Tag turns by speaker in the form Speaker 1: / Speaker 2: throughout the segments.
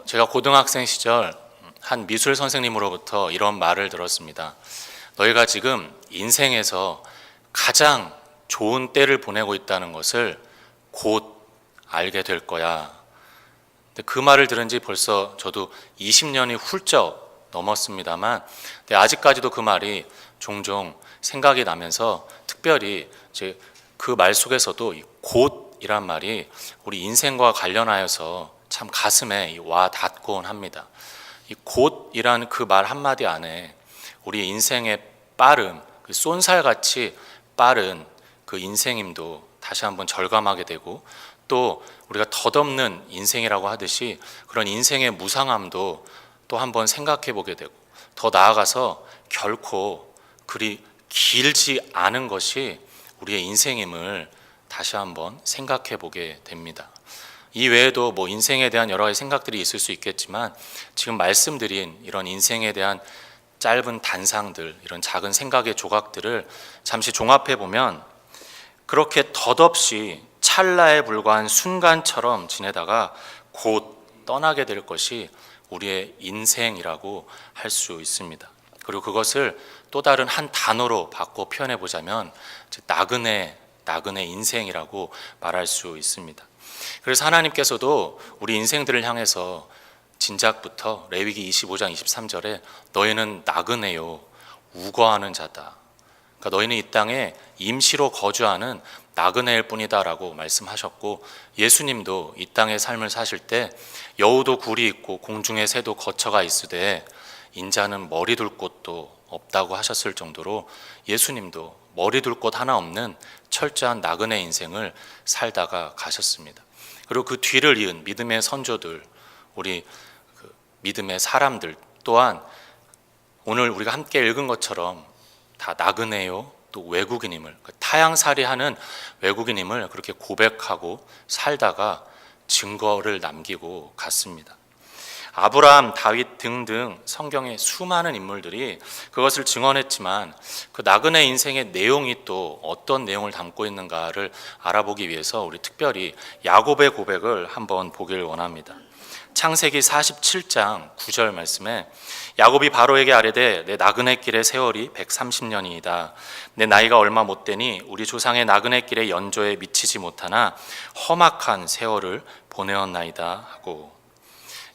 Speaker 1: 제가 고등학생 시절 한 미술 선생님으로부터 이런 말을 들었습니다. 너희가 지금 인생에서 가장 좋은 때를 보내고 있다는 것을 곧 알게 될 거야. 근데 그 말을 들은 지 벌써 저도 20년이 훌쩍 넘었습니다만, 아직까지도 그 말이 종종 생각이 나면서, 특별히 이제 그 말 속에서도 이 곧이란 말이 우리 인생과 관련하여서 참 가슴에 와 닿곤 합니다. 이 곧이라는 그 말 한마디 안에 우리 인생의 빠름, 그 쏜살같이 빠른 그 인생임도 다시 한번 절감하게 되고, 또 우리가 덧없는 인생이라고 하듯이 그런 인생의 무상함도 또 한번 생각해 보게 되고, 더 나아가서 결코 그리 길지 않은 것이 우리의 인생임을 다시 한번 생각해 보게 됩니다. 이 외에도 인생에 대한 여러 가지 생각들이 있을 수 있겠지만, 지금 말씀드린 이런 인생에 대한 짧은 단상들, 이런 작은 생각의 조각들을 잠시 종합해 보면, 그렇게 덧없이 찰나에 불과한 순간처럼 지내다가 곧 떠나게 될 것이 우리의 인생이라고 할 수 있습니다. 그리고 그것을 또 다른 한 단어로 바꿔 표현해 보자면 나그네 인생이라고 말할 수 있습니다. 그래서 하나님께서도 우리 인생들을 향해서 진작부터 레위기 25장 23절에 너희는 나그네요, 우거하는 자다. 그러니까 너희는 이 땅에 임시로 거주하는 나그네일 뿐이다 라고 말씀하셨고, 예수님도 이 땅의 삶을 사실 때 여우도 굴이 있고 공중의 새도 거처가 있으되 인자는 머리 둘 곳도 없다고 하셨을 정도로 예수님도 머리 둘 곳 하나 없는 철저한 나그네 인생을 살다가 가셨습니다. 그리고 그 뒤를 이은 믿음의 선조들, 우리 믿음의 사람들 또한 오늘 우리가 함께 읽은 것처럼 다 나그네요, 또 외국인임을, 타향살이하는 외국인임을 그렇게 고백하고 살다가 증거를 남기고 갔습니다. 아브라함, 다윗 등등 성경의 수많은 인물들이 그것을 증언했지만, 그 나그네 인생의 내용이 또 어떤 내용을 담고 있는가를 알아보기 위해서 우리 특별히 야곱의 고백을 한번 보길 원합니다. 창세기 47장 9절 말씀에 야곱이 바로에게 아뢰되 내 나그네 길의 세월이 130년이다. 내 나이가 얼마 못 되니 우리 조상의 나그네 길의 연조에 미치지 못하나 험악한 세월을 보내었나이다 하고,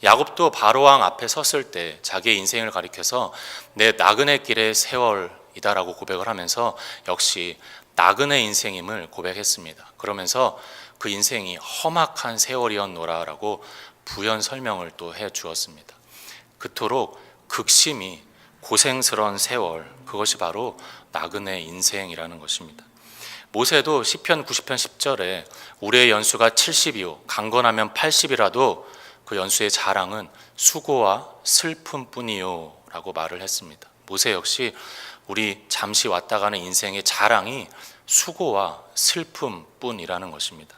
Speaker 1: 야곱도 바로왕 앞에 섰을 때 자기의 인생을 가리켜서 내 나그네 길의 세월이다라고 고백을 하면서 역시 나그네 인생임을 고백했습니다. 그러면서 그 인생이 험악한 세월이었노라라고 부연 설명을 또 해 주었습니다. 그토록 극심히 고생스러운 세월, 그것이 바로 나그네 인생이라는 것입니다. 모세도 시편 90편 10절에 우리의 연수가 70이요 강건하면 80이라도 그 연수의 자랑은 수고와 슬픔뿐이요 라고 말을 했습니다. 모세 역시 우리 잠시 왔다 가는 인생의 자랑이 수고와 슬픔뿐이라는 것입니다.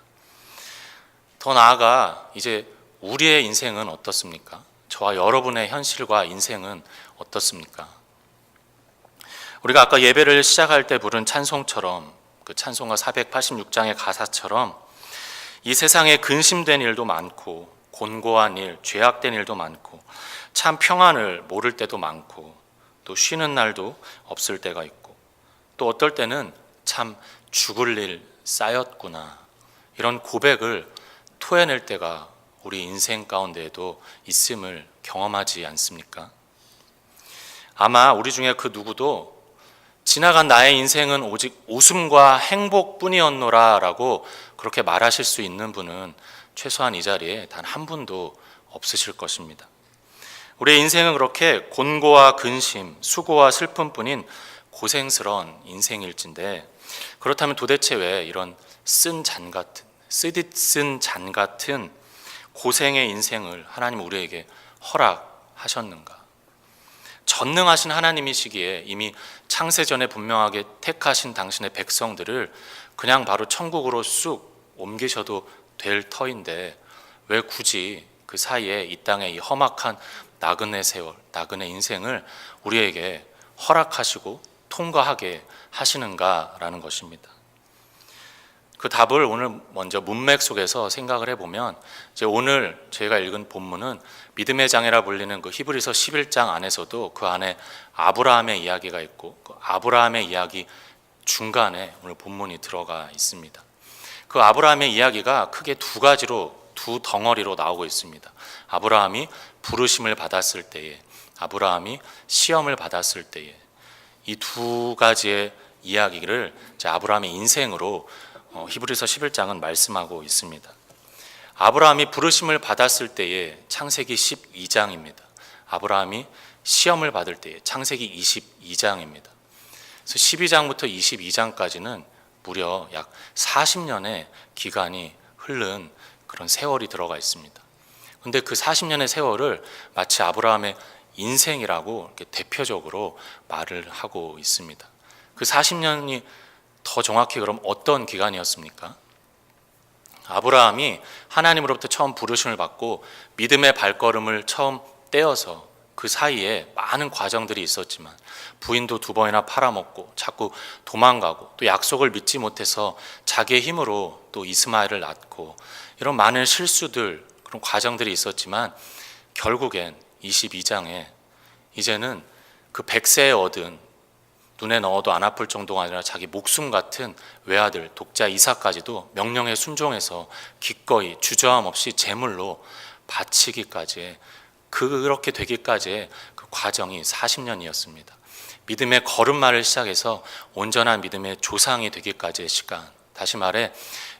Speaker 1: 더 나아가 이제 우리의 인생은 어떻습니까? 저와 여러분의 현실과 인생은 어떻습니까? 우리가 아까 예배를 시작할 때 부른 찬송처럼, 그 찬송가 486장의 가사처럼 이 세상에 근심된 일도 많고 곤고한 일, 죄악된 일도 많고 참 평안을 모를 때도 많고 또 쉬는 날도 없을 때가 있고 또 어떨 때는 참 죽을 일 쌓였구나, 이런 고백을 토해낼 때가 우리 인생 가운데에도 있음을 경험하지 않습니까? 아마 우리 중에 그 누구도 지나간 나의 인생은 오직 웃음과 행복뿐이었노라 라고 그렇게 말하실 수 있는 분은 최소한 이 자리에 단 한 분도 없으실 것입니다. 우리의 인생은 그렇게 곤고와 근심, 수고와 슬픔뿐인 고생스러운 인생일진데, 그렇다면 도대체 왜 이런 쓰디쓴 잔 같은 고생의 인생을 하나님 우리에게 허락하셨는가? 전능하신 하나님이시기에 이미 창세전에 분명하게 택하신 당신의 백성들을 그냥 바로 천국으로 쑥 옮기셔도 될 터인데 왜 굳이 그 사이에 이 땅의 이 험악한 나그네 세월, 나그네 인생을 우리에게 허락하시고 통과하게 하시는가라는 것입니다. 그 답을 오늘 먼저 문맥 속에서 생각을 해보면, 이제 오늘 저희가 읽은 본문은 믿음의 장애라 불리는 그 히브리서 11장 안에서도 그 안에 아브라함의 이야기가 있고, 그 아브라함의 이야기 중간에 오늘 본문이 들어가 있습니다. 그 아브라함의 이야기가 크게 두 가지로, 두 덩어리로 나오고 있습니다. 아브라함이 부르심을 받았을 때에, 아브라함이 시험을 받았을 때에, 이 두 가지의 이야기를 아브라함의 인생으로 히브리서 11장은 말씀하고 있습니다. 아브라함이 부르심을 받았을 때에 창세기 12장입니다. 아브라함이 시험을 받을 때에 창세기 22장입니다. 그래서 12장부터 22장까지는 무려 약 40년의 기간이 흐른 그런 세월이 들어가 있습니다. 그런데 그 40년의 세월을 마치 아브라함의 인생이라고 이렇게 대표적으로 말을 하고 있습니다. 그 40년이 더 정확히 그럼 어떤 기간이었습니까? 아브라함이 하나님으로부터 처음 부르심을 받고 믿음의 발걸음을 처음 떼어서 그 사이에 많은 과정들이 있었지만, 부인도 2번이나 팔아먹고 자꾸 도망가고, 또 약속을 믿지 못해서 자기의 힘으로 또 이스마엘을 낳고, 이런 많은 실수들, 그런 과정들이 있었지만 결국엔 22장에 이제는 그 100세에 얻은, 눈에 넣어도 안 아플 정도가 아니라 자기 목숨 같은 외아들 독자 이삭까지도 명령에 순종해서 기꺼이 주저함 없이 제물로 바치기까지, 그렇게 되기까지의 그 과정이 40년이었습니다. 믿음의 걸음마를 시작해서 온전한 믿음의 조상이 되기까지의 시간, 다시 말해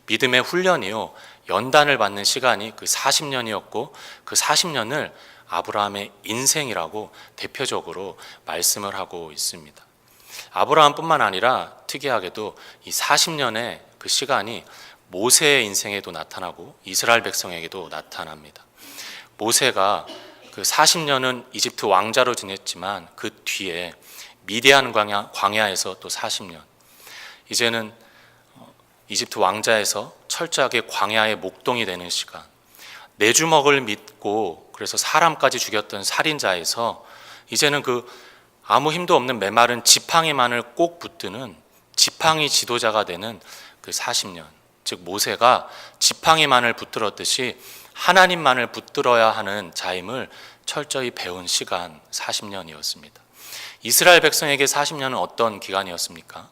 Speaker 1: 믿음의 훈련이요, 연단을 받는 시간이 그 40년이었고, 그 40년을 아브라함의 인생이라고 대표적으로 말씀을 하고 있습니다. 아브라함뿐만 아니라 특이하게도 이 40년의 그 시간이 모세의 인생에도 나타나고 이스라엘 백성에게도 나타납니다. 모세가 그 40년은 이집트 왕자로 지냈지만 그 뒤에 미디안 광야에서 또 40년, 이제는 이집트 왕자에서 철저하게 광야의 목동이 되는 시간, 내 주먹을 믿고 그래서 사람까지 죽였던 살인자에서 이제는 그 아무 힘도 없는 메마른 지팡이만을 꼭 붙드는 지팡이 지도자가 되는 그 40년, 즉 모세가 지팡이만을 붙들었듯이 하나님만을 붙들어야 하는 자임을 철저히 배운 시간 40년이었습니다. 이스라엘 백성에게 40년은 어떤 기간이었습니까?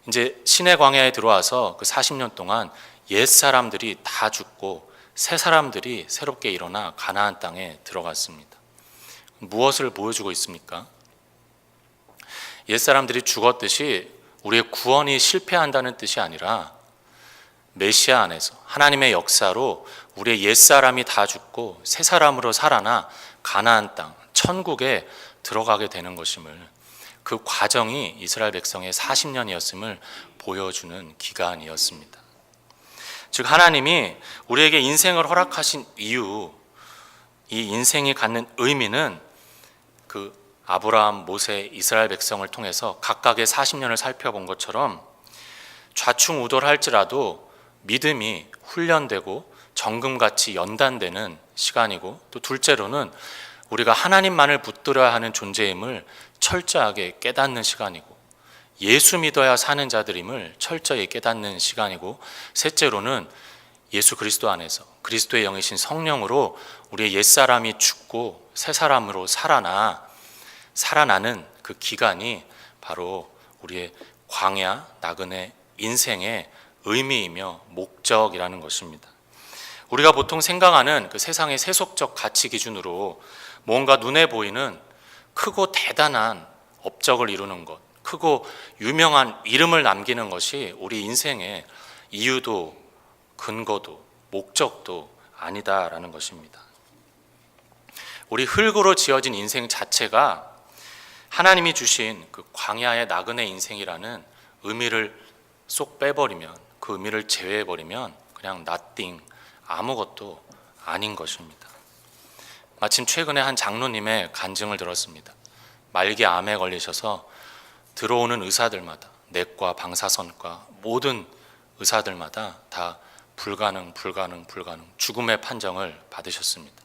Speaker 1: 이제 신의 광야에 들어와서 그 40년 동안 옛 사람들이 다 죽고 새 사람들이 새롭게 일어나 가나안 땅에 들어갔습니다. 무엇을 보여주고 있습니까? 옛 사람들이 죽었듯이 우리의 구원이 실패한다는 뜻이 아니라 메시아 안에서 하나님의 역사로 우리의 옛 사람이 다 죽고 새 사람으로 살아나 가나안 땅, 천국에 들어가게 되는 것임을, 그 과정이 이스라엘 백성의 40년이었음을 보여주는 기간이었습니다. 즉 하나님이 우리에게 인생을 허락하신 이유, 이 인생이 갖는 의미는 그 아브라함, 모세, 이스라엘 백성을 통해서 각각의 40년을 살펴본 것처럼 좌충우돌할지라도 믿음이 훈련되고 정금같이 연단되는 시간이고, 또 둘째로는 우리가 하나님만을 붙들어야 하는 존재임을 철저하게 깨닫는 시간이고, 예수 믿어야 사는 자들임을 철저히 깨닫는 시간이고, 셋째로는 예수 그리스도 안에서 그리스도의 영이신 성령으로 우리의 옛사람이 죽고 새 사람으로 살아나는 그 기간이 바로 우리의 광야, 나그네 인생의 의미이며 목적이라는 것입니다. 우리가 보통 생각하는 그 세상의 세속적 가치 기준으로 뭔가 눈에 보이는 크고 대단한 업적을 이루는 것, 크고 유명한 이름을 남기는 것이 우리 인생의 이유도 근거도 목적도 아니다라는 것입니다. 우리 흙으로 지어진 인생 자체가 하나님이 주신 그 광야의 나그네 인생이라는 의미를 쏙 빼버리면, 그 의미를 제외해버리면 그냥 nothing, 아무것도 아닌 것입니다. 마침 최근에 한 장로님의 간증을 들었습니다. 말기 암에 걸리셔서 들어오는 의사들마다, 내과, 방사선과 모든 의사들마다 다 불가능, 죽음의 판정을 받으셨습니다.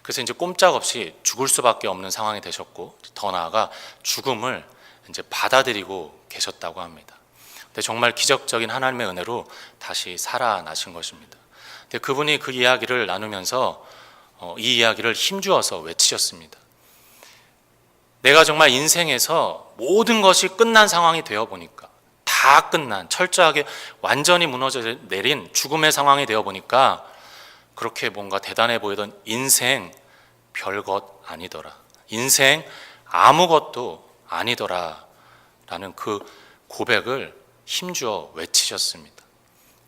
Speaker 1: 그래서 이제 꼼짝없이 죽을 수밖에 없는 상황이 되셨고, 더 나아가 죽음을 이제 받아들이고 계셨다고 합니다. 근데 정말 기적적인 하나님의 은혜로 다시 살아나신 것입니다. 근데 그분이 그 이야기를 나누면서 이 이야기를 힘주어서 외치셨습니다. 내가 정말 인생에서 모든 것이 끝난 상황이 되어 보니까, 다 끝난, 철저하게 완전히 무너져 내린 죽음의 상황이 되어 보니까 그렇게 뭔가 대단해 보이던 인생 별것 아니더라, 인생 아무것도 아니더라 라는 그 고백을 힘주어 외치셨습니다.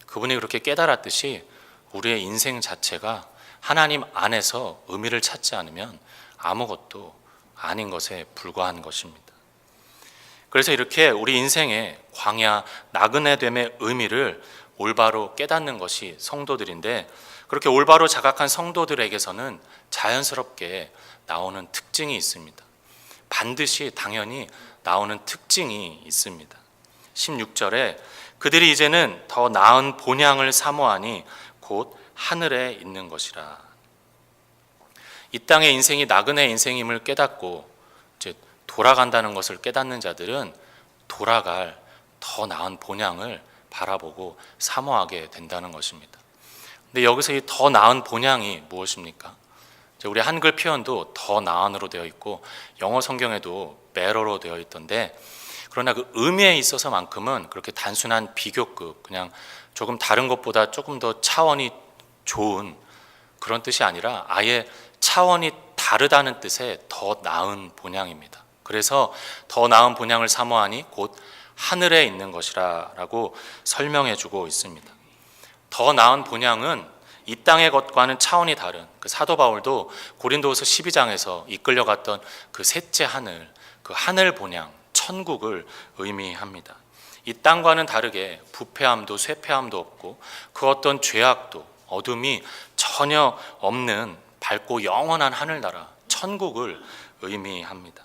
Speaker 1: 그분이 그렇게 깨달았듯이 우리의 인생 자체가 하나님 안에서 의미를 찾지 않으면 아무것도 아닌 것에 불과한 것입니다. 그래서 이렇게 우리 인생의 광야, 나그네됨의 의미를 올바로 깨닫는 것이 성도들인데, 그렇게 올바로 자각한 성도들에게서는 자연스럽게 나오는 특징이 있습니다. 반드시 당연히 나오는 특징이 있습니다. 16절에 그들이 이제는 더 나은 본향을 사모하니 곧 하늘에 있는 것이라. 이 땅의 인생이 나그네 인생임을 깨닫고 이제 돌아간다는 것을 깨닫는 자들은 돌아갈 더 나은 본향을 바라보고 사모하게 된다는 것입니다. 근데 여기서 이 더 나은 본향이 무엇입니까? 우리 한글 표현도 더 나은으로 되어 있고 영어 성경에도 better로 되어 있던데, 그러나 그 의미에 있어서만큼은 그렇게 단순한 비교급, 그냥 조금 다른 것보다 조금 더 차원이 좋은 그런 뜻이 아니라 아예 차원이 다르다는 뜻의 더 나은 본향입니다. 그래서 더 나은 본향을 사모하니 곧 하늘에 있는 것이라 라고 설명해 주고 있습니다. 더 나은 본향은 이 땅의 것과는 차원이 다른, 그 사도 바울도 고린도후서 12장에서 이끌려갔던 그 셋째 하늘, 그 하늘 본향, 천국을 의미합니다. 이 땅과는 다르게 부패함도 쇠폐함도 없고 그 어떤 죄악도 어둠이 전혀 없는 밝고 영원한 하늘나라, 천국을 의미합니다.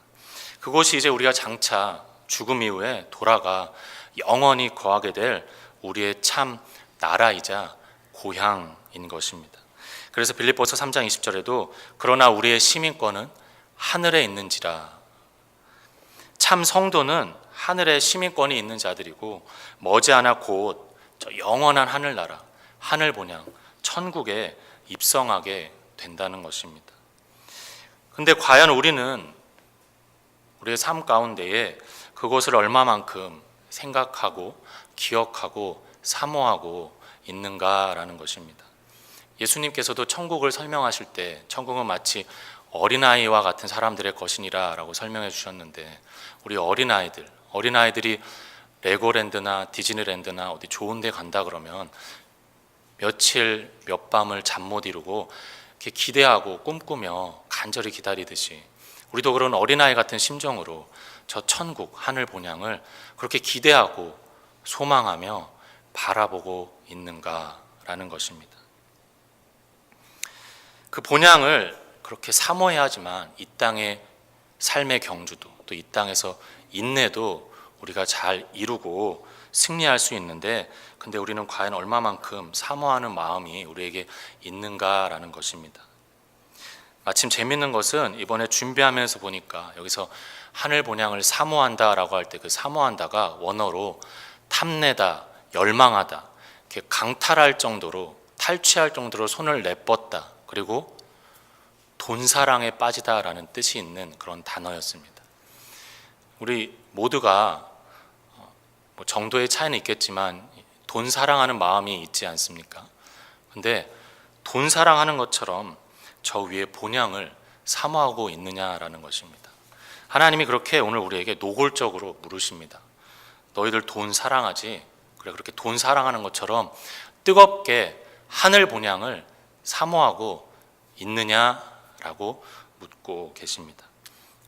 Speaker 1: 그곳이 이제 우리가 장차 죽음 이후에 돌아가 영원히 거하게 될 우리의 참 나라이자 고향인 것입니다. 그래서 빌립보서 3장 20절에도 그러나 우리의 시민권은 하늘에 있는지라. 참 성도는 하늘에 시민권이 있는 자들이고 머지않아 곧 저 영원한 하늘나라, 하늘 본향, 천국에 입성하게 된다는 것입니다. 근데 과연 우리는 우리의 삶 가운데에 그것을 얼마만큼 생각하고 기억하고 사모하고 있는가라는 것입니다. 예수님께서도 천국을 설명하실 때 천국은 마치 어린아이와 같은 사람들의 것이니라 라고 설명해 주셨는데, 우리 어린아이들이 레고랜드나 디즈니랜드나 어디 좋은 데 간다 그러면 며칠 몇 밤을 잠 못 이루고 이렇게 기대하고 꿈꾸며 간절히 기다리듯이 우리도 그런 어린아이 같은 심정으로 저 천국 하늘 본향을 그렇게 기대하고 소망하며 바라보고 있는가라는 것입니다. 그 본향을 그렇게 사모해야 하지만 이 땅의 삶의 경주도 또 이 땅에서 인내도 우리가 잘 이루고 승리할 수 있는데, 근데 우리는 과연 얼마만큼 사모하는 마음이 우리에게 있는가라는 것입니다. 마침 재밌는 것은 이번에 준비하면서 보니까 여기서 하늘 본향을 사모한다라고 할 때 그 사모한다가 원어로 탐내다, 열망하다, 이렇게 강탈할 정도로, 탈취할 정도로 손을 내뻗다, 그리고 돈사랑에 빠지다라는 뜻이 있는 그런 단어였습니다. 우리 모두가 뭐 정도의 차이는 있겠지만 돈 사랑하는 마음이 있지 않습니까? 근데 돈 사랑하는 것처럼 저 위에 본향을 사모하고 있느냐라는 것입니다. 하나님이 그렇게 오늘 우리에게 노골적으로 물으십니다. 너희들 돈 사랑하지? 그래, 그렇게 돈 사랑하는 것처럼 뜨겁게 하늘 본향을 사모하고 있느냐라고 묻고 계십니다.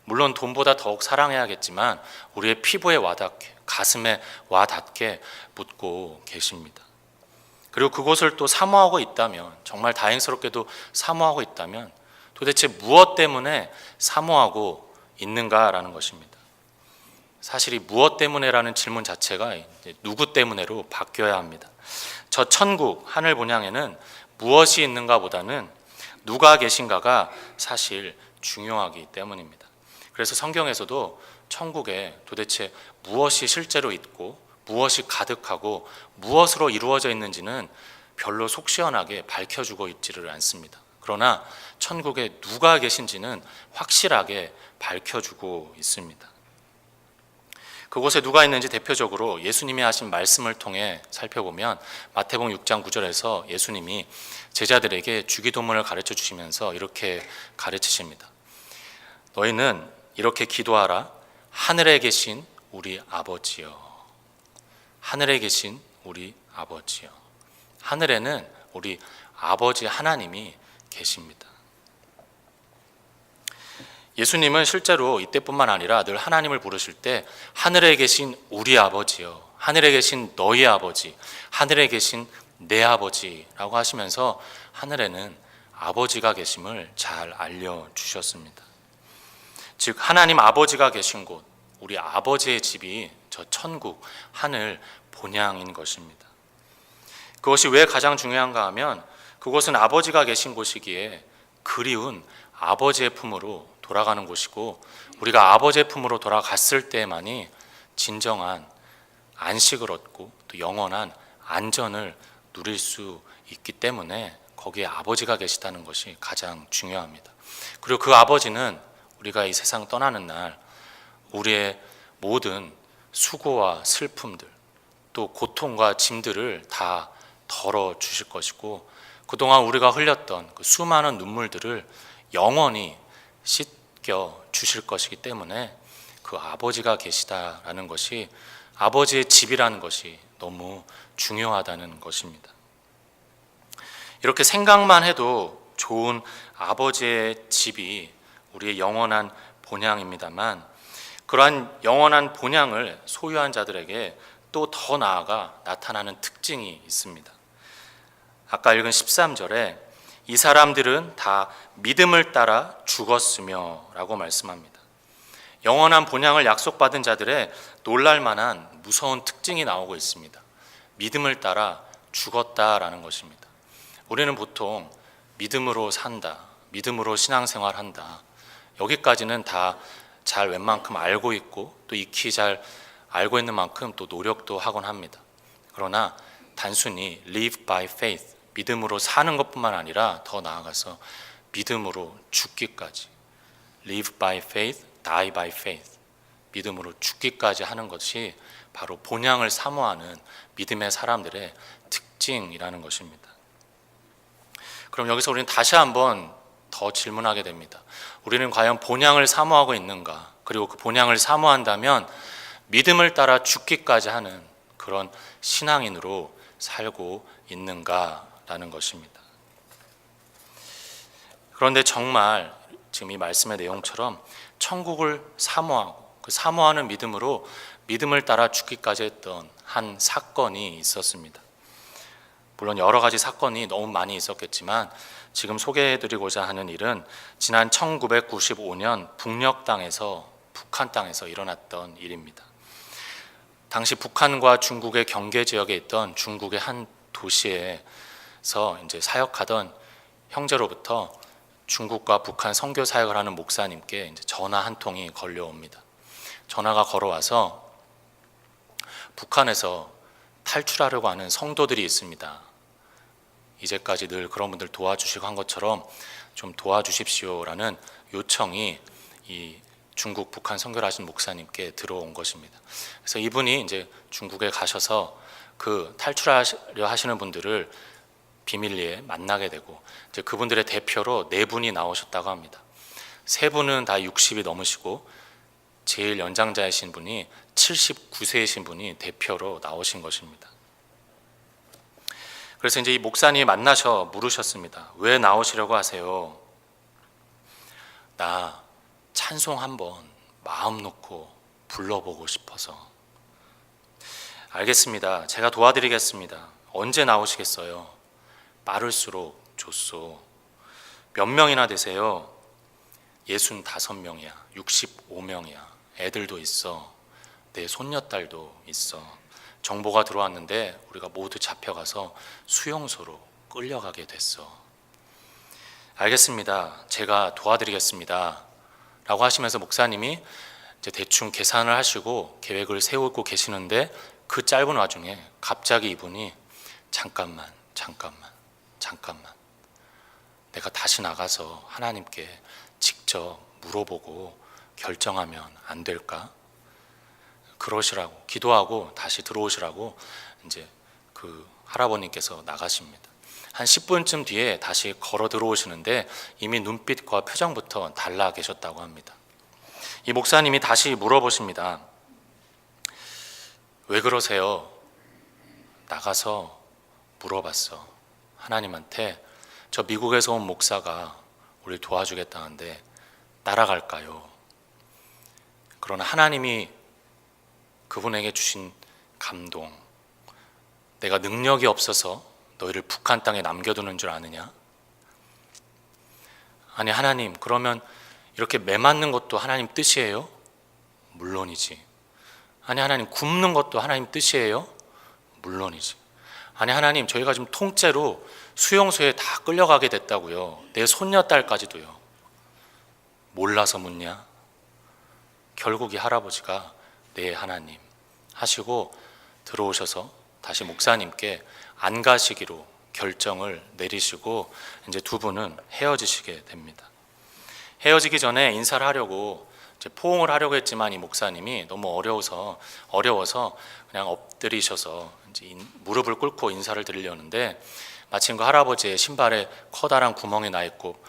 Speaker 1: 물론 돈보다 더욱 사랑해야겠지만 우리의 피부에 와닿게, 가슴에 와닿게 묻고 계십니다. 그리고 그것을 또 사모하고 있다면, 정말 다행스럽게도 사모하고 있다면 도대체 무엇 때문에 사모하고 있는가라는 것입니다. 사실 이 무엇 때문에라는 질문 자체가 이제 누구 때문에로 바뀌어야 합니다. 저 천국 하늘 본향에는 무엇이 있는가 보다는 누가 계신가가 사실 중요하기 때문입니다. 그래서 성경에서도 천국에 도대체 무엇이 실제로 있고 무엇이 가득하고 무엇으로 이루어져 있는지는 별로 속 시원하게 밝혀주고 있지를 않습니다. 그러나 천국에 누가 계신지는 확실하게 밝혀주고 있습니다. 그곳에 누가 있는지 대표적으로 예수님이 하신 말씀을 통해 살펴보면 마태복음 6장 9절에서 예수님이 제자들에게 주기도문을 가르쳐 주시면서 이렇게 가르치십니다. 너희는 이렇게 기도하라. 하늘에 계신 우리 아버지여. 하늘에 계신 우리 아버지여. 하늘에는 우리 아버지 하나님이 계십니다. 예수님은 실제로 이때뿐만 아니라 늘 하나님을 부르실 때 하늘에 계신 우리 아버지여, 하늘에 계신 너희 아버지, 하늘에 계신 내 아버지라고 하시면서 하늘에는 아버지가 계심을 잘 알려주셨습니다. 즉 하나님 아버지가 계신 곳, 우리 아버지의 집이 저 천국, 하늘 본향인 것입니다. 그것이 왜 가장 중요한가 하면 그곳은 아버지가 계신 곳이기에 그리운 아버지의 품으로 돌아가는 곳이고 우리가 아버지의 품으로 돌아갔을 때만이 진정한 안식을 얻고 또 영원한 안전을 누릴 수 있기 때문에 거기에 아버지가 계시다는 것이 가장 중요합니다. 그리고 그 아버지는 우리가 이 세상 떠나는 날 우리의 모든 수고와 슬픔들 또 고통과 짐들을 다 덜어 주실 것이고 그동안 우리가 흘렸던 그 수많은 눈물들을 영원히 씻겨 주실 것이기 때문에 그 아버지가 계시다라는 것이 아버지의 집이라는 것이 너무 중요하다는 것입니다. 이렇게 생각만 해도 좋은 아버지의 집이 우리의 영원한 본향입니다만 그러한 영원한 본향을 소유한 자들에게 또 더 나아가 나타나는 특징이 있습니다. 아까 읽은 13절에 이 사람들은 다 믿음을 따라 죽었으며 라고 말씀합니다. 영원한 본향을 약속받은 자들의 놀랄만한 무서운 특징이 나오고 있습니다. 믿음을 따라 죽었다라는 것입니다. 우리는 보통 믿음으로 산다, 믿음으로 신앙생활한다, 여기까지는 다 잘 웬만큼 알고 있고 또 익히 잘 알고 있는 만큼 또 노력도 하곤 합니다. 그러나 단순히 live by faith, 믿음으로 사는 것뿐만 아니라 더 나아가서 믿음으로 죽기까지 live by faith, die by faith, 믿음으로 죽기까지 하는 것이 바로 본향을 사모하는 믿음의 사람들의 특징이라는 것입니다. 그럼 여기서 우리는 다시 한번 더 질문하게 됩니다. 우리는 과연 본향을 사모하고 있는가? 그리고 그 본향을 사모한다면 믿음을 따라 죽기까지 하는 그런 신앙인으로 살고 있는가라는 것입니다. 그런데 정말 지금 이 말씀의 내용처럼 천국을 사모하고 그 사모하는 믿음으로 믿음을 따라 죽기까지 했던 한 사건이 있었습니다. 물론 여러 가지 사건이 너무 많이 있었겠지만 지금 소개해드리고자 하는 일은 지난 1995년 북녘 땅에서 북한 땅에서 일어났던 일입니다. 당시 북한과 중국의 경계 지역에 있던 중국의 한 도시에서 이제 사역하던 형제로부터 중국과 북한 선교 사역을 하는 목사님께 이제 전화 한 통이 걸려옵니다. 전화가 걸어와서 북한에서 탈출하려고 하는 성도들이 있습니다. 이제까지 늘 그런 분들 도와주시고 한 것처럼 좀 도와주십시오라는 요청이 이 중국 북한 선교를 하신 목사님께 들어온 것입니다. 그래서 이분이 이제 중국에 가셔서 그 탈출하려 하시는 분들을 비밀리에 만나게 되고 이제 그분들의 대표로 4분이 나오셨다고 합니다. 3분은 다 60이 넘으시고 제일 연장자이신 분이 79세이신 분이 대표로 나오신 것입니다. 그래서 이제 이 목사님이 만나셔 물으셨습니다. 왜 나오시려고 하세요? 나 찬송 한번 마음 놓고 불러보고 싶어서. 알겠습니다. 제가 도와드리겠습니다. 언제 나오시겠어요? 빠를수록 좋소. 몇 명이나 되세요? 65명이야. 65명이야. 애들도 있어. 내 손녀딸도 있어. 정보가 들어왔는데 우리가 모두 잡혀가서 수용소로 끌려가게 됐어. 알겠습니다. 제가 도와드리겠습니다. 라고 하시면서 목사님이 이제 대충 계산을 하시고 계획을 세우고 계시는데 그 짧은 와중에 갑자기 이분이 잠깐만 내가 다시 나가서 하나님께 직접 물어보고 결정하면 안 될까? 그러시라고 기도하고 다시 들어오시라고 이제 그 할아버님께서 나가십니다. 한 10분쯤 뒤에 다시 걸어 들어오시는데 이미 눈빛과 표정부터 달라 계셨다고 합니다. 이 목사님이 다시 물어보십니다. 왜 그러세요? 나가서 물어봤어. 하나님한테 저 미국에서 온 목사가 우리 도와주겠다는데 따라갈까요? 그러나 하나님이 그분에게 주신 감동, 내가 능력이 없어서 너희를 북한 땅에 남겨두는 줄 아느냐? 아니 하나님, 그러면 이렇게 매 맞는 것도 하나님 뜻이에요? 물론이지. 아니 하나님, 굶는 것도 하나님 뜻이에요? 물론이지. 아니 하나님, 저희가 지금 통째로 수용소에 다 끌려가게 됐다고요. 내 손녀딸까지도요. 몰라서 묻냐? 결국 이 할아버지가 네 하나님 하시고 들어오셔서 다시 목사님께 안 가시기로 결정을 내리시고 이제 두 분은 헤어지시게 됩니다. 헤어지기 전에 인사를 하려고 이제 포옹을 하려고 했지만 이 목사님이 너무 어려워서 그냥 엎드리셔서 이제 무릎을 꿇고 인사를 드리려는데 마침 그 할아버지의 신발에 커다란 구멍이 나 있고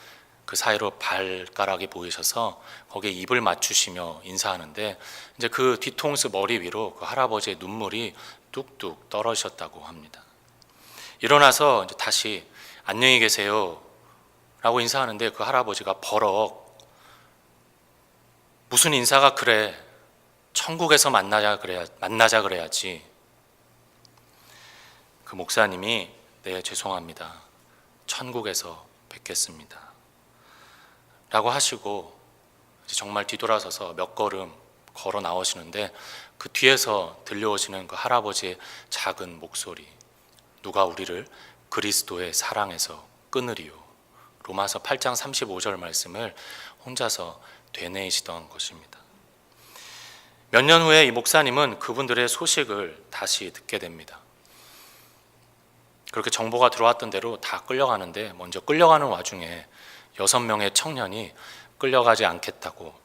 Speaker 1: 그 사이로 발가락이 보이셔서 거기에 입을 맞추시며 인사하는데 이제 그 뒤통수 머리 위로 그 할아버지의 눈물이 뚝뚝 떨어지셨다고 합니다. 일어나서 이제 다시 안녕히 계세요 라고 인사하는데 그 할아버지가 버럭 무슨 인사가 그래, 천국에서 만나자 그래야지. 그 목사님이 네 죄송합니다, 천국에서 뵙겠습니다 라고 하시고 이제 정말 뒤돌아서서 몇 걸음 걸어 나오시는데 그 뒤에서 들려오시는 그 할아버지의 작은 목소리, 누가 우리를 그리스도의 사랑에서 끊으리요. 로마서 8장 35절 말씀을 혼자서 되뇌이시던 것입니다. 몇 년 후에 이 목사님은 그분들의 소식을 다시 듣게 됩니다. 그렇게 정보가 들어왔던 대로 다 끌려가는데 먼저 끌려가는 와중에 6명의 청년이 끌려가지 않겠다고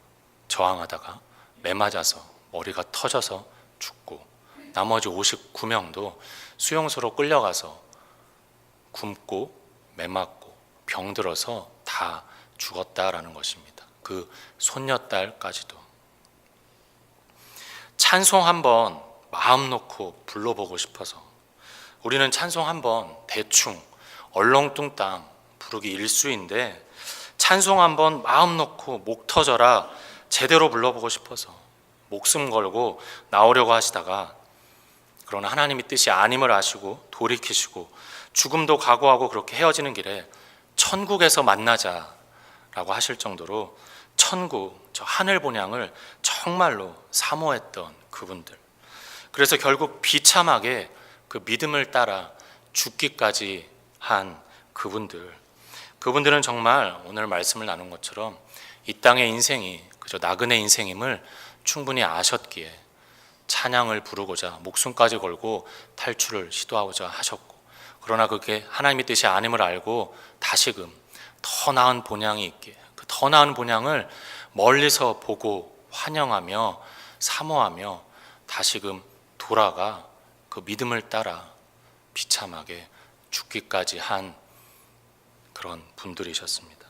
Speaker 1: 저항하다가 매 맞아서 머리가 터져서 죽고 나머지 59명도 수용소로 끌려가서 굶고 매 맞고 병들어서 다 죽었다라는 것입니다. 그 손녀딸까지도. 찬송 한번 마음 놓고 불러보고 싶어서 우리는 찬송 한번 대충 얼렁뚱땅 부르기 일수인데 찬송 한번 마음 놓고 목 터져라 제대로 불러보고 싶어서 목숨 걸고 나오려고 하시다가 그러나 하나님의 뜻이 아님을 아시고 돌이키시고 죽음도 각오하고 그렇게 헤어지는 길에 천국에서 만나자라고 하실 정도로 천국, 저 하늘 본향을 정말로 사모했던 그분들. 그래서 결국 비참하게 그 믿음을 따라 죽기까지 한 그분들은 정말 오늘 말씀을 나눈 것처럼 이 땅의 인생이 그저 나그네 인생임을 충분히 아셨기에 찬양을 부르고자 목숨까지 걸고 탈출을 시도하고자 하셨고, 그러나 그게 하나님의 뜻이 아님을 알고 다시금 더 나은 본향이 있기에 그 더 나은 본향을 멀리서 보고 환영하며 사모하며 다시금 돌아가 그 믿음을 따라 비참하게 죽기까지 한 그런 분들이셨습니다.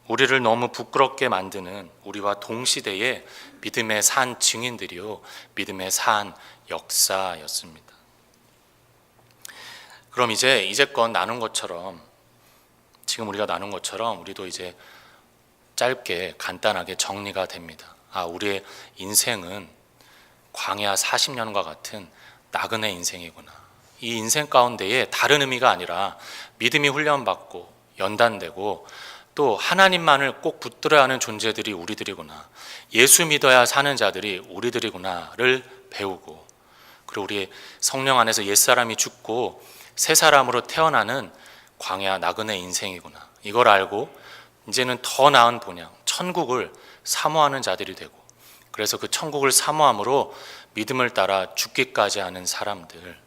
Speaker 1: 우리를 너무 부끄럽게 만드는 우리와 동시대의 믿음의 산 증인들이요, 믿음의 산 역사였습니다. 그럼 이제껏 나눈 것처럼, 지금 우리가 나눈 것처럼 우리도 이제 짧게 간단하게 정리가 됩니다. 우리의 인생은 광야 40년과 같은 나그네 인생이구나. 이 인생 가운데에 다른 의미가 아니라 믿음이 훈련받고 연단되고 또 하나님만을 꼭 붙들어야 하는 존재들이 우리들이구나, 예수 믿어야 사는 자들이 우리들이구나를 배우고, 그리고 우리 성령 안에서 옛사람이 죽고 새 사람으로 태어나는 광야 나그네 인생이구나, 이걸 알고 이제는 더 나은 본향 천국을 사모하는 자들이 되고, 그래서 그 천국을 사모함으로 믿음을 따라 죽기까지 하는 사람들,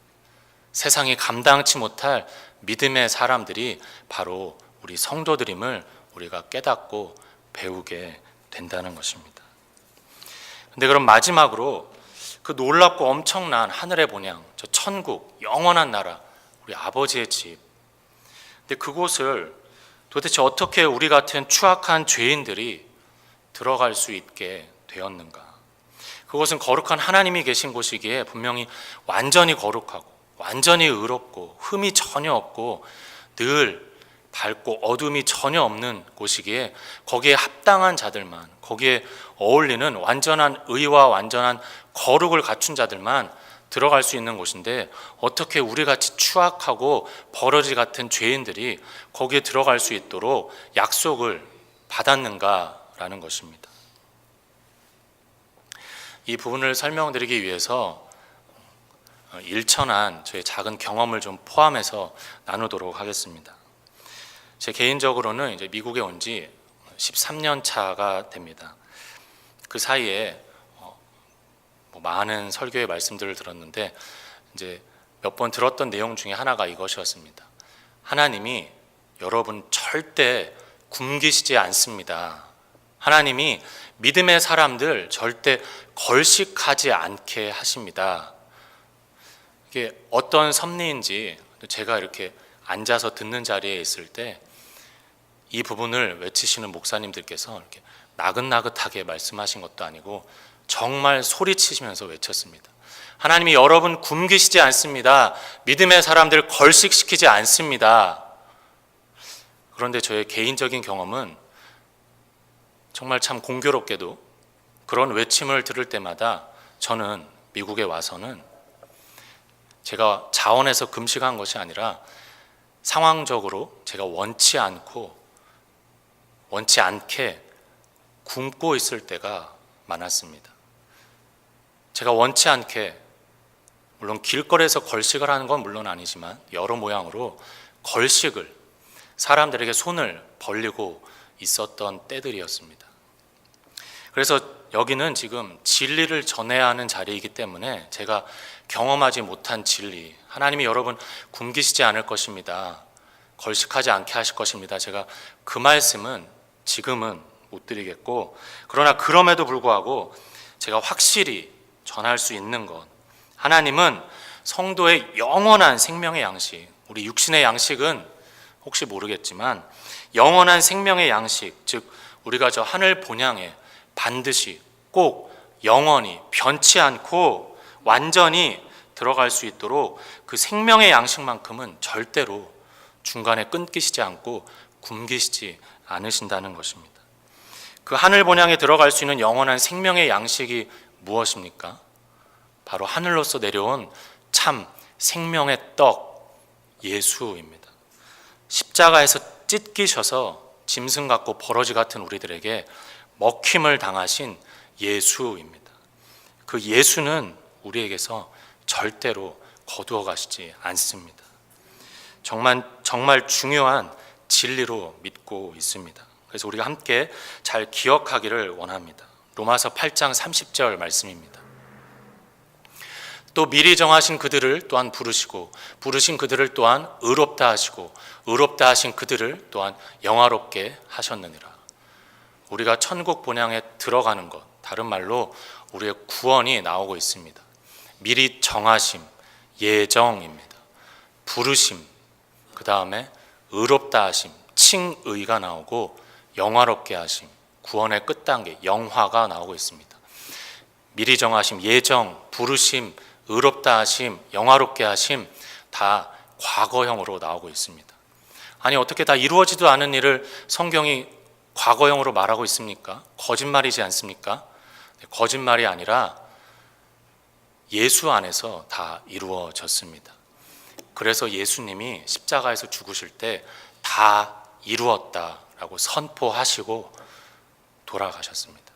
Speaker 1: 세상이 감당치 못할 믿음의 사람들이 바로 우리 성도들임을 우리가 깨닫고 배우게 된다는 것입니다. 근데 그럼 마지막으로 그 놀랍고 엄청난 하늘의 본향, 저 천국, 영원한 나라, 우리 아버지의 집. 근데 그곳을 도대체 어떻게 우리 같은 추악한 죄인들이 들어갈 수 있게 되었는가? 그곳은 거룩한 하나님이 계신 곳이기에 분명히 완전히 거룩하고 완전히 의롭고 흠이 전혀 없고 늘 밝고 어둠이 전혀 없는 곳이기에 거기에 합당한 자들만, 거기에 어울리는 완전한 의와 완전한 거룩을 갖춘 자들만 들어갈 수 있는 곳인데 어떻게 우리같이 추악하고 버러지 같은 죄인들이 거기에 들어갈 수 있도록 약속을 받았는가라는 것입니다. 이 부분을 설명드리기 위해서 일천한 저의 작은 경험을 좀 포함해서 나누도록 하겠습니다. 제 개인적으로는 이제 미국에 온 지 13년 차가 됩니다. 그 사이에 많은 설교의 말씀들을 들었는데 이제 몇 번 들었던 내용 중에 하나가 이것이었습니다. 하나님이 여러분 절대 굶기시지 않습니다. 하나님이 믿음의 사람들 절대 걸식하지 않게 하십니다. 이게 어떤 섭리인지 제가 이렇게 앉아서 듣는 자리에 있을 때 이 부분을 외치시는 목사님들께서 이렇게 나긋나긋하게 말씀하신 것도 아니고 정말 소리치시면서 외쳤습니다. 하나님이 여러분 굶기시지 않습니다. 믿음의 사람들 걸식시키지 않습니다. 그런데 저의 개인적인 경험은 정말 참 공교롭게도 그런 외침을 들을 때마다 저는 미국에 와서는 제가 자원해서 금식한 것이 아니라 상황적으로 제가 원치 않게 굶고 있을 때가 많았습니다. 제가 원치 않게 물론 길거리에서 걸식을 하는 건 물론 아니지만 여러 모양으로 걸식을 사람들에게 손을 벌리고 있었던 때들이었습니다. 그래서 여기는 지금 진리를 전해야 하는 자리이기 때문에 제가 경험하지 못한 진리, 하나님이 여러분 굶기시지 않을 것입니다. 걸식하지 않게 하실 것입니다. 제가 그 말씀은 지금은 못 드리겠고, 그러나 그럼에도 불구하고 제가 확실히 전할 수 있는 것, 하나님은 성도의 영원한 생명의 양식, 우리 육신의 양식은 혹시 모르겠지만 영원한 생명의 양식, 즉 우리가 저 하늘 본향에 반드시 꼭 영원히 변치 않고 완전히 들어갈 수 있도록 그 생명의 양식만큼은 절대로 중간에 끊기시지 않고 굶기시지 않으신다는 것입니다. 그 하늘 본향에 들어갈 수 있는 영원한 생명의 양식이 무엇입니까? 바로 하늘로서 내려온 참 생명의 떡 예수입니다. 십자가에서 찢기셔서 짐승 같고 버러지 같은 우리들에게 먹힘을 당하신 예수입니다. 그 예수는 우리에게서 절대로 거두어 가시지 않습니다. 정말 중요한 진리로 믿고 있습니다. 그래서 우리가 함께 잘 기억하기를 원합니다. 로마서 8장 30절 말씀입니다. 또 미리 정하신 그들을 또한 부르시고 부르신 그들을 또한 의롭다 하시고 의롭다 하신 그들을 또한 영화롭게 하셨느니라. 우리가 천국 본향에 들어가는 것, 다른 말로 우리의 구원이 나오고 있습니다. 미리 정하심, 예정입니다. 부르심, 그 다음에 의롭다 하심, 칭의가 나오고 영화롭게 하심, 구원의 끝단계, 영화가 나오고 있습니다. 미리 정하심, 예정, 부르심, 의롭다 하심, 영화롭게 하심 다 과거형으로 나오고 있습니다. 아니 어떻게 다 이루어지도 않은 일을 성경이 과거형으로 말하고 있습니까? 거짓말이지 않습니까? 거짓말이 아니라 예수 안에서 다 이루어졌습니다. 그래서 예수님이 십자가에서 죽으실 때 다 이루었다라고 선포하시고 돌아가셨습니다.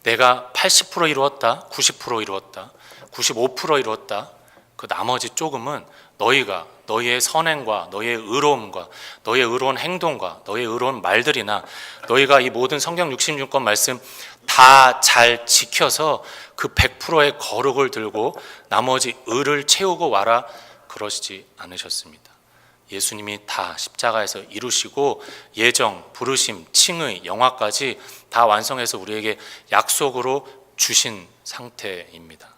Speaker 1: 내가 80% 이루었다, 90% 이루었다, 95% 이루었다, 그 나머지 조금은 너희가 너희의 선행과 너희의 의로움과 너희의 의로운 행동과 너희의 의로운 말들이나 너희가 이 모든 성경 66권 말씀 다 잘 지켜서 그 100%의 거룩을 들고 나머지 의를 채우고 와라 그러시지 않으셨습니다. 예수님이 다 십자가에서 이루시고 예정, 부르심, 칭의, 영화까지 다 완성해서 우리에게 약속으로 주신 상태입니다.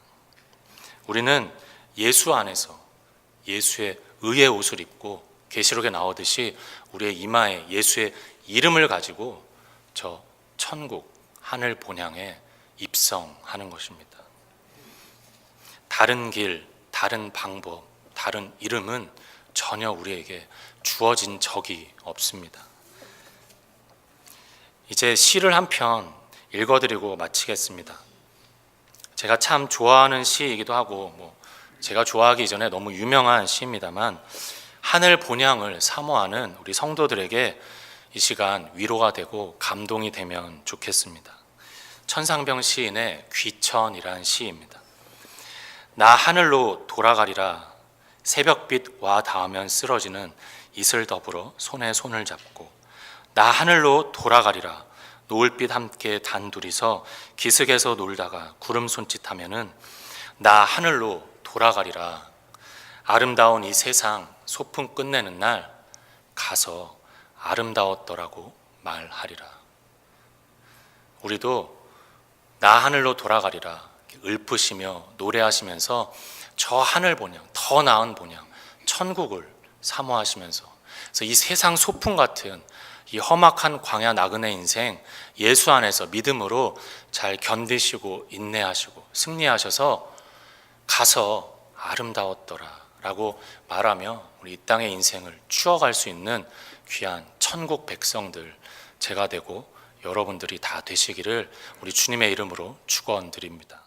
Speaker 1: 우리는 예수 안에서 예수의 의의 옷을 입고 계시록에 나오듯이 우리의 이마에 예수의 이름을 가지고 저 천국 하늘 본향에 입성하는 것입니다. 다른 길, 다른 방법, 다른 이름은 전혀 우리에게 주어진 적이 없습니다. 이제 시를 한 편 읽어드리고 마치겠습니다. 제가 참 좋아하는 시이기도 하고 제가 좋아하기 이전에 너무 유명한 시입니다만 하늘 본향을 사모하는 우리 성도들에게 이 시간 위로가 되고 감동이 되면 좋겠습니다. 천상병 시인의 귀천이라는 시입니다. 나 하늘로 돌아가리라 새벽빛 와 닿으면 쓰러지는 이슬 더불어 손에 손을 잡고 나 하늘로 돌아가리라 노을빛 함께 단둘이서 기슭에서 놀다가 구름 손짓하면은 나 하늘로 돌아가리라 아름다운 이 세상 소풍 끝내는 날 가서 아름다웠더라고 말하리라. 우리도 나 하늘로 돌아가리라 읊으시며 노래하시면서 저 하늘 본향, 더 나은 본향, 천국을 사모하시면서 그래서 이 세상 소풍 같은 이 험악한 광야 나그네 인생 예수 안에서 믿음으로 잘 견디시고 인내하시고 승리하셔서 가서 아름다웠더라 라고 말하며 우리 이 땅의 인생을 추억할 수 있는 귀한 천국 백성들 제가 되고 여러분들이 다 되시기를 우리 주님의 이름으로 축원드립니다.